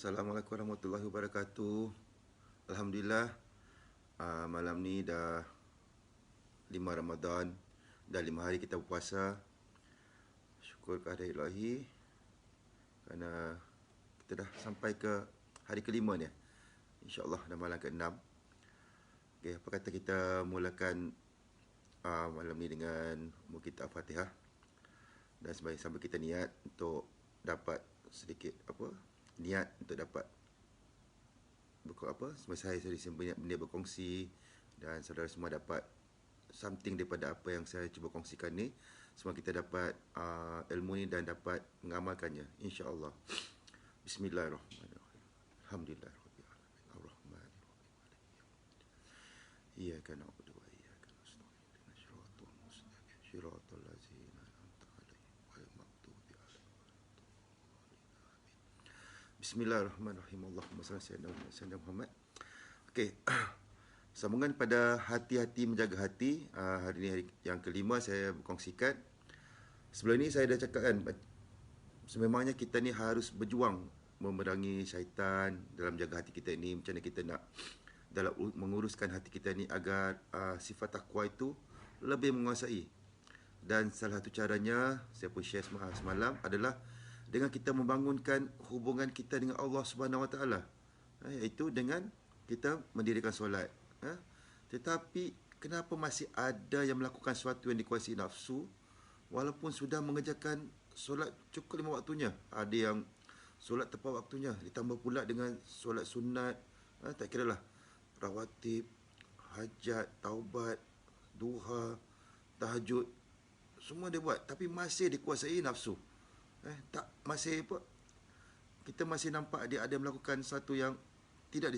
Assalamualaikum warahmatullahi wabarakatuh. Alhamdulillah, malam ni dah 5 Ramadan. Dah 5 hari kita berpuasa. Syukur kehadirat Ilahi kerana kita dah sampai ke hari kelima ni. InsyaAllah dah malam ke-6. Okay, apa kata kita mulakan malam ni dengan kita Al-Fatihah. Dan sambil kita niat untuk dapat sedikit niat untuk dapat saya banyak benda berkongsi dan saudara semua dapat something daripada apa yang saya cuba kongsikan ni. Semua kita dapat ilmu ni dan dapat mengamalkannya, insya-Allah. Bismillahirrahmanirrahim. Alhamdulillahirabbil alamin. Arrahmanirrahim. Iyyaka na'budu wa iyyaka nasta'in. Ihdinas siratal mustaqim. Siratal ladzina an'amta 'alaihim ghairil maghdubi 'alaihim. Bismillahirrahmanirrahim. Allahumma salli ala sayyidina Muhammad. Okey. Sambungan pada hati-hati menjaga hati. Hari ini hari yang kelima saya berkongsikan. Sebelum ini saya dah cakap kan, sememangnya kita ni harus berjuang memerangi syaitan dalam jaga hati kita ini. Macam mana kita nak dalam menguruskan hati kita ni agar sifat takwa itu lebih menguasai. Dan salah satu caranya saya pun share semalam adalah dengan kita membangunkan hubungan kita dengan Allah Subhanahu Wa Taala, iaitu dengan kita mendirikan solat. Tetapi kenapa masih ada yang melakukan sesuatu yang dikuasai nafsu walaupun sudah mengerjakan solat cukup 5 waktunya? Ada yang solat tepat waktunya, ditambah pula dengan solat sunat, tak kira lah, rawatib, hajat, taubat, duha, tahajud, semua dia buat, tapi masih dikuasai nafsu. Kita masih nampak dia ada melakukan sesuatu yang tidak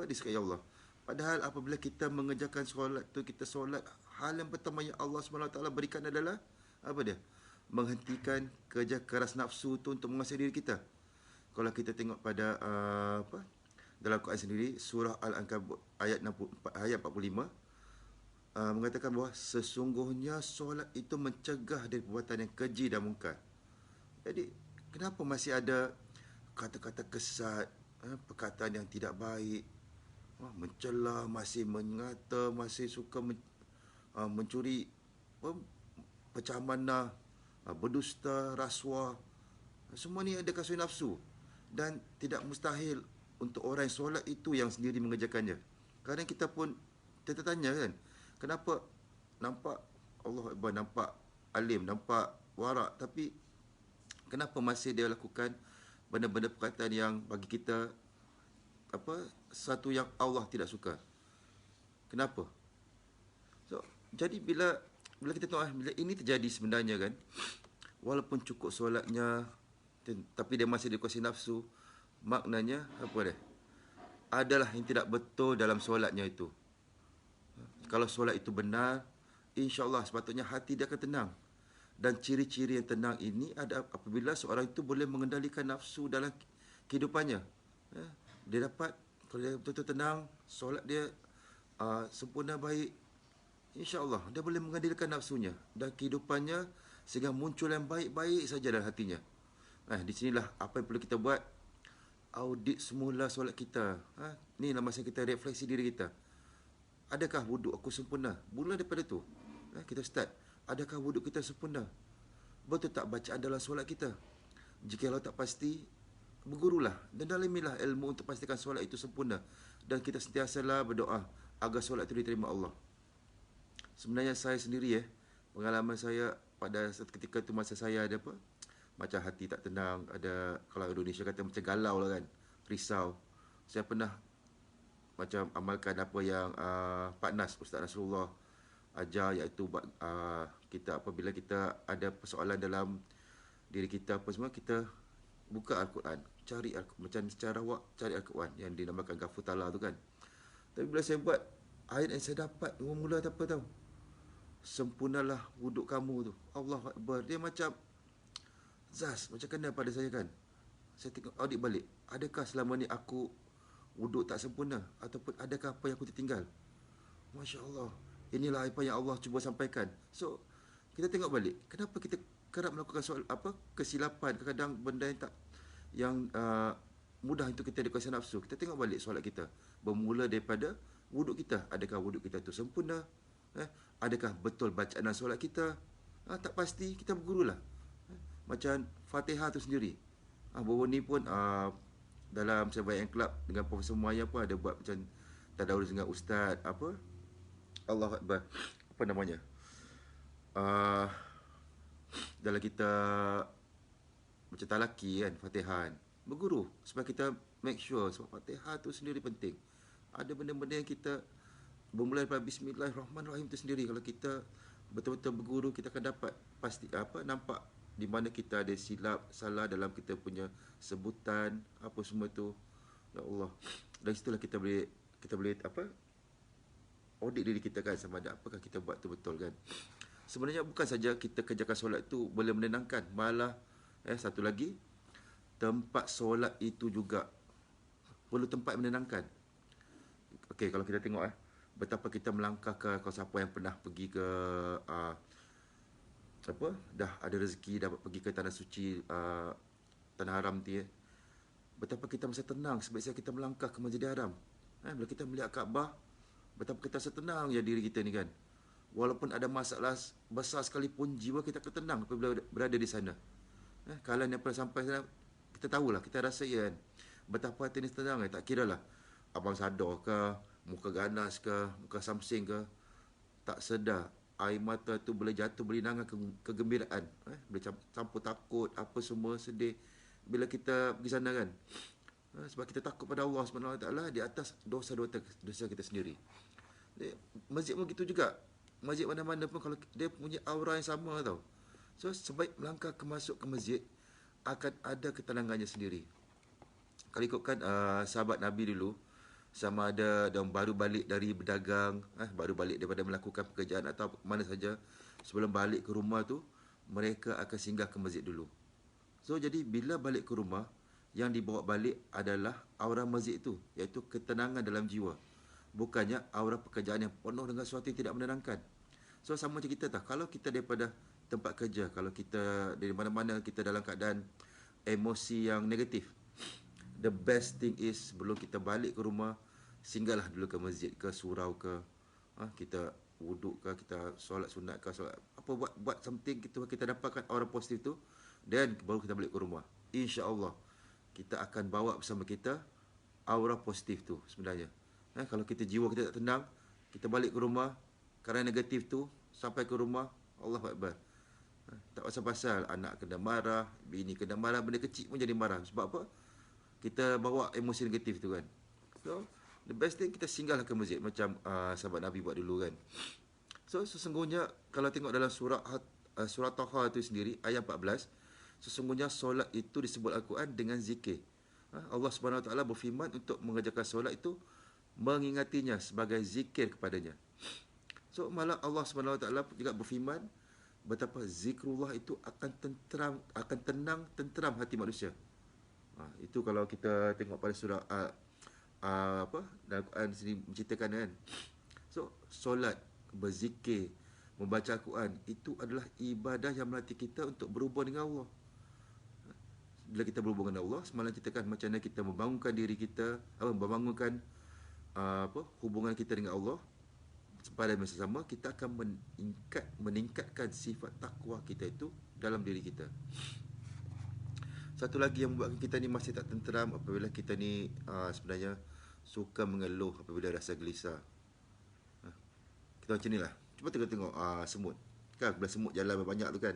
disukai Allah. Padahal apabila kita mengerjakan solat tu, kita solat, hal yang pertama yang Allah SWT berikan adalah menghentikan kerja keras nafsu tu untuk menguasai diri kita. Kalau kita tengok pada dalam Quran sendiri, surah Al-Ankabut ayat 45, mengatakan bahawa sesungguhnya solat itu mencegah dari perbuatan yang keji dan mungkar. Jadi kenapa masih ada kata-kata kesat, perkataan yang tidak baik, mencela, masih mengata, masih suka mencuri, pecah amanah, berdusta, rasuah. Semua ni ada kasih nafsu. Dan tidak mustahil untuk orang yang solat itu yang sendiri mengerjakannya. Kadang kita pun tertanya kan, kenapa nampak Allah Akbar, nampak alim, nampak warak, tapi kenapa masih dia lakukan benda-benda perkataan yang bagi kita satu yang Allah tidak suka? Kenapa? Jadi bila kita tengok, bila ini terjadi sebenarnya kan, walaupun cukup solatnya tapi dia masih dikuasai nafsu, maknanya adalah yang tidak betul dalam solatnya itu. Kalau solat itu benar, insya-Allah sepatutnya hati dia akan tenang. Dan ciri-ciri yang tenang ini ada apabila seorang itu boleh mengendalikan nafsu dalam kehidupannya. Dia dapat, kalau dia betul-betul tenang, solat dia sempurna baik, insya-Allah dia boleh mengendalikan nafsunya dan kehidupannya sehingga muncul yang baik-baik saja dalam hatinya. Di sinilah apa yang perlu kita buat, audit semula solat kita. Ni lah masa kita refleksi diri kita. Adakah wuduk aku sempurna? Mula daripada tu kita start. Adakah wuduk kita sempurna? Betul tak bacaan dalam solat kita? Jika tak pasti, bergurulah dan dalamilah ilmu untuk pastikan solat itu sempurna. Dan kita sentiasalah berdoa agar solat itu diterima Allah. Sebenarnya saya sendiri pengalaman saya pada satu ketika tu, masa saya ada macam hati tak tenang, ada, kalau Indonesia kata macam galau lah kan, risau. Saya pernah macam amalkan apa yang Pak Nas, Ustaz Nasrullah ajar, iaitu kita apabila kita ada persoalan dalam diri kita semua, kita buka Al-Quran, cari macam secara cari Al-Quran yang dinamakan Ghafur Tala tu kan. Tapi bila saya buat, ayat yang saya dapat mula apa tahu, sempurnalah wuduk kamu tu, Allahu Akbar. Dia macam macam kena pada saya kan. Saya tengok audit balik, adakah selama ni aku wuduk tak sempurna, ataupun adakah apa yang aku tertinggal? Masya Allah, inilah apa yang Allah cuba sampaikan. So kita tengok balik, kenapa kita kerap melakukan kesilapan, kadang-kadang benda yang tak, yang mudah untuk kita dikuasai nafsu. Kita tengok balik solat kita. Bermula daripada wuduk kita. Adakah wuduk kita itu sempurna? Adakah betul bacaan dalam solat kita? Tak pasti, kita berguru lah. Macam Fatihah tu sendiri. Baru ni pun dalam Sebayang Club dengan Profesor Maya pun ada buat macam tadarus dengan Ustaz Allah Akbar. Apa namanya? Dalam kita macam talaki kan, Fatihah kan. Berguru supaya kita make sure, sebab Fatihah tu sendiri penting. Ada benda-benda yang kita bermula daripada Bismillahirrahmanirrahim tu sendiri. Kalau kita betul-betul berguru, kita akan dapat pasti nampak di mana kita ada silap, salah dalam kita punya sebutan, apa semua tu. Ya Allah. Dan situlah kita boleh audit diri kita kan, sama ada apakah kita buat tu betul kan. Sebenarnya bukan saja kita kerjakan solat tu boleh menenangkan, malah satu lagi, tempat solat itu juga perlu tempat yang menenangkan. Okey, kalau kita tengok betapa kita melangkah ke, kalau siapa yang pernah pergi ke dah ada rezeki dapat pergi ke tanah suci, tanah haram tu betapa kita masa tenang sebab kita melangkah ke Masjidil Haram. Bila kita melihat Kaabah, betapa kita rasa tenang ya diri kita ni kan. Walaupun ada masalah besar sekalipun, jiwa kita tenang apabila berada di sana. Kalian yang pernah sampai sana, kita tahulah, kita rasa kan, betapa hati ni tenang. Tak kira lah abang sadar ke, muka ganas ke, muka samsing ke, tak sedar air mata tu boleh jatuh berinangan kegembiraan, boleh campur takut, apa semua sedih bila kita pergi sana kan. Sebab kita takut pada Allah SWT di atas dosa kita sendiri. Masjid pun gitu juga. Masjid mana-mana pun kalau dia punya aura yang sama tau. So sebaik melangkah masuk ke masjid, akan ada ketenangannya sendiri. Kalau ikutkan sahabat Nabi dulu, sama ada dia baru balik dari berdagang, baru balik daripada melakukan pekerjaan atau mana saja, sebelum balik ke rumah tu, mereka akan singgah ke masjid dulu. So jadi bila balik ke rumah, yang dibawa balik adalah aura masjid itu, iaitu ketenangan dalam jiwa. Bukannya aura pekerjaan yang penuh dengan sesuatu yang tidak menenangkan. So sama macam kita tak, kalau kita daripada tempat kerja, kalau kita dari mana-mana kita dalam keadaan emosi yang negatif, the best thing is sebelum kita balik ke rumah, singgahlah dulu ke masjid ke, surau ke, kita wuduk ke, kita solat sunat ke, solat apa, buat something, kita dapatkan aura positif tu, dan baru kita balik ke rumah. InsyaAllah kita akan bawa bersama kita aura positif tu sebenarnya. Kalau kita jiwa kita tak tenang, kita balik ke rumah kerana negatif tu, sampai ke rumah, Allahu Akbar, tak pasal-pasal anak kena marah, bini kena marah, benda kecil pun jadi marah. Sebab apa? Kita bawa emosi negatif tu kan. So the best thing, kita singgahlah ke masjid macam sahabat Nabi buat dulu kan. So sesungguhnya kalau tengok dalam surah Taha tu sendiri ayat 14, sesungguhnya solat itu disebut Al-Quran dengan zikir. Allah SWT berfirman untuk mengerjakan solat itu mengingatinya sebagai zikir kepadanya. So malah Allah SWT juga berfirman betapa zikrullah itu akan tenang hati manusia. Itu kalau kita tengok pada surah dalam Al-Quran sini menceritakan kan. So solat, berzikir, membaca Al-Quran itu adalah ibadah yang melatih kita untuk berhubung dengan Allah. Bila kita berhubung dengan Allah, semalam ceritakan macam mana kita membangunkan diri kita, membangunkan hubungan kita dengan Allah. Pada masa sama, kita akan meningkatkan sifat takwa kita itu dalam diri kita. Satu lagi yang membuatkan kita ni masih tak tenteram apabila kita ni sebenarnya suka mengeluh apabila rasa gelisah. Kita macam ni lah. Cuba tengok semut. Kan bila semut jalan banyak tu kan.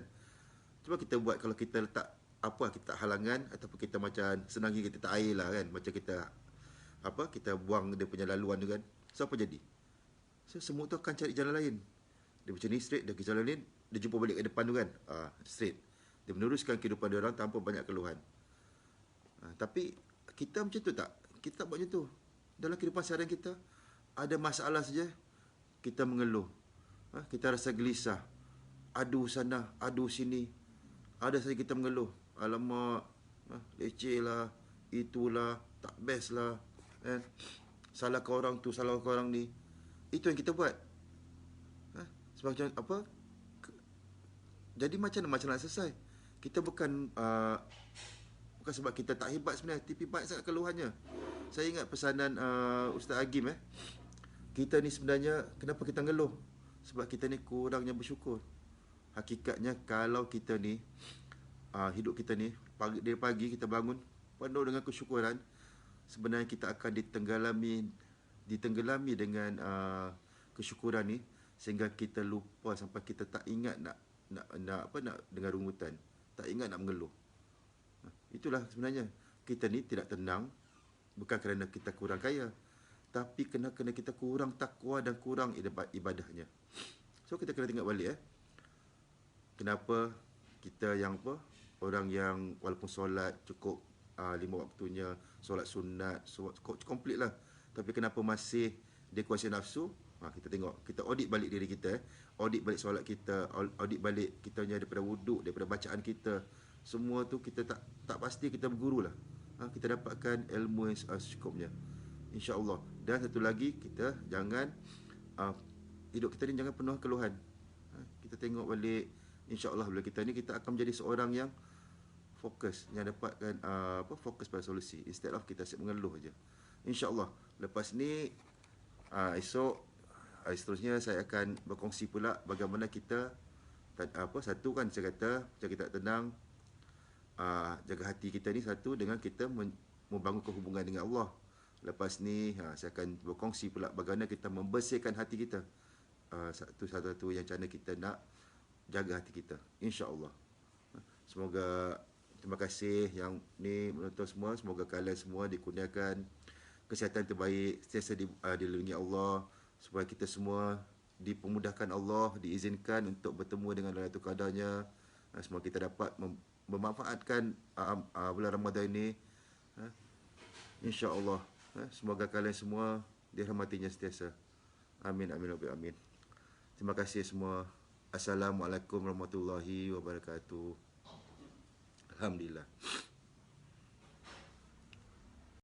Cuba kita buat, kalau kita letak kita halangan, ataupun kita macam senangi kita tak air lah kan. Macam kita buang dia punya laluan tu kan. So apa jadi? So semut tu akan cari jalan lain. Dia macam ni straight, dia ke jalan lain, dia jumpa balik ke depan tu kan. Straight. Dia meneruskan kehidupan dia orang tanpa banyak keluhan. Tapi kita macam tu tak? Kita tak buat macam tu. Dalam kehidupan seharian kita, ada masalah saja, kita mengeluh. Kita rasa gelisah. Adu sana, adu sini. Ada saja kita mengeluh. Alamak, leceh lah, itulah, tak best lah. Salah ke orang tu, salah ke orang ni. Itu yang kita buat. Sebab macam apa? Jadi macam nak selesai. Kita bukan Bukan sebab kita tak hebat sebenarnya, tapi banyak sangat keluhannya. Saya ingat pesanan Ustaz Agim kita ni sebenarnya kenapa kita ngeluh? Sebab kita ni kurangnya bersyukur. Hakikatnya kalau kita ni hidup kita ni dari pagi kita bangun penuh dengan kesyukuran, sebenarnya kita akan ditenggelami dengan kesyukuran ni, sehingga kita lupa sampai kita tak ingat nak dengar rungutan, tak ingat nak mengeluh. Itulah sebenarnya kita ni tidak tenang bukan kerana kita kurang kaya, tapi kena kita kurang takwa dan kurang ibadahnya. So kita kena tengok balik kenapa kita yang orang yang walaupun solat cukup 5 waktunya, solat sunat, komplit lah, tapi kenapa masih dia kuasai nafsu? Kita tengok, kita audit balik diri kita, audit balik solat kita, audit balik kitanya daripada wuduk, daripada bacaan kita. Semua tu kita tak pasti kita berguru lah. Kita dapatkan ilmu yang secukupnya, insya-Allah. Dan satu lagi, kita jangan hidup kita ni jangan penuh keluhan. Kita tengok balik, insya-Allah bila kita ni kita akan menjadi seorang yang fokus, yang dapatkan fokus pada solusi, instead of kita asyik mengeluh aja. Insya-Allah. Lepas ni esok seterusnya saya akan berkongsi pula bagaimana kita satu kan saya kata jika kita tenang, jaga hati kita ni satu dengan kita membangun hubungan dengan Allah. Lepas ni saya akan berkongsi pula bagaimana kita membersihkan hati kita. Satu-satu yang cara kita nak jaga hati kita, insya-Allah. Semoga, terima kasih yang ni menonton semua. Semoga kalian semua dikurniakan kesihatan terbaik, sentiasa dilindungi Allah, supaya kita semua dipermudahkan Allah, diizinkan untuk bertemu dengan Lailatul Qadarnya. Semoga kita dapat memanfaatkan bulan Ramadan ini, insya-Allah. Semoga kalian semua dirahmatinya sentiasa. Amin amin amin. Terima kasih semua. Assalamualaikum warahmatullahi wabarakatuh. Alhamdulillah.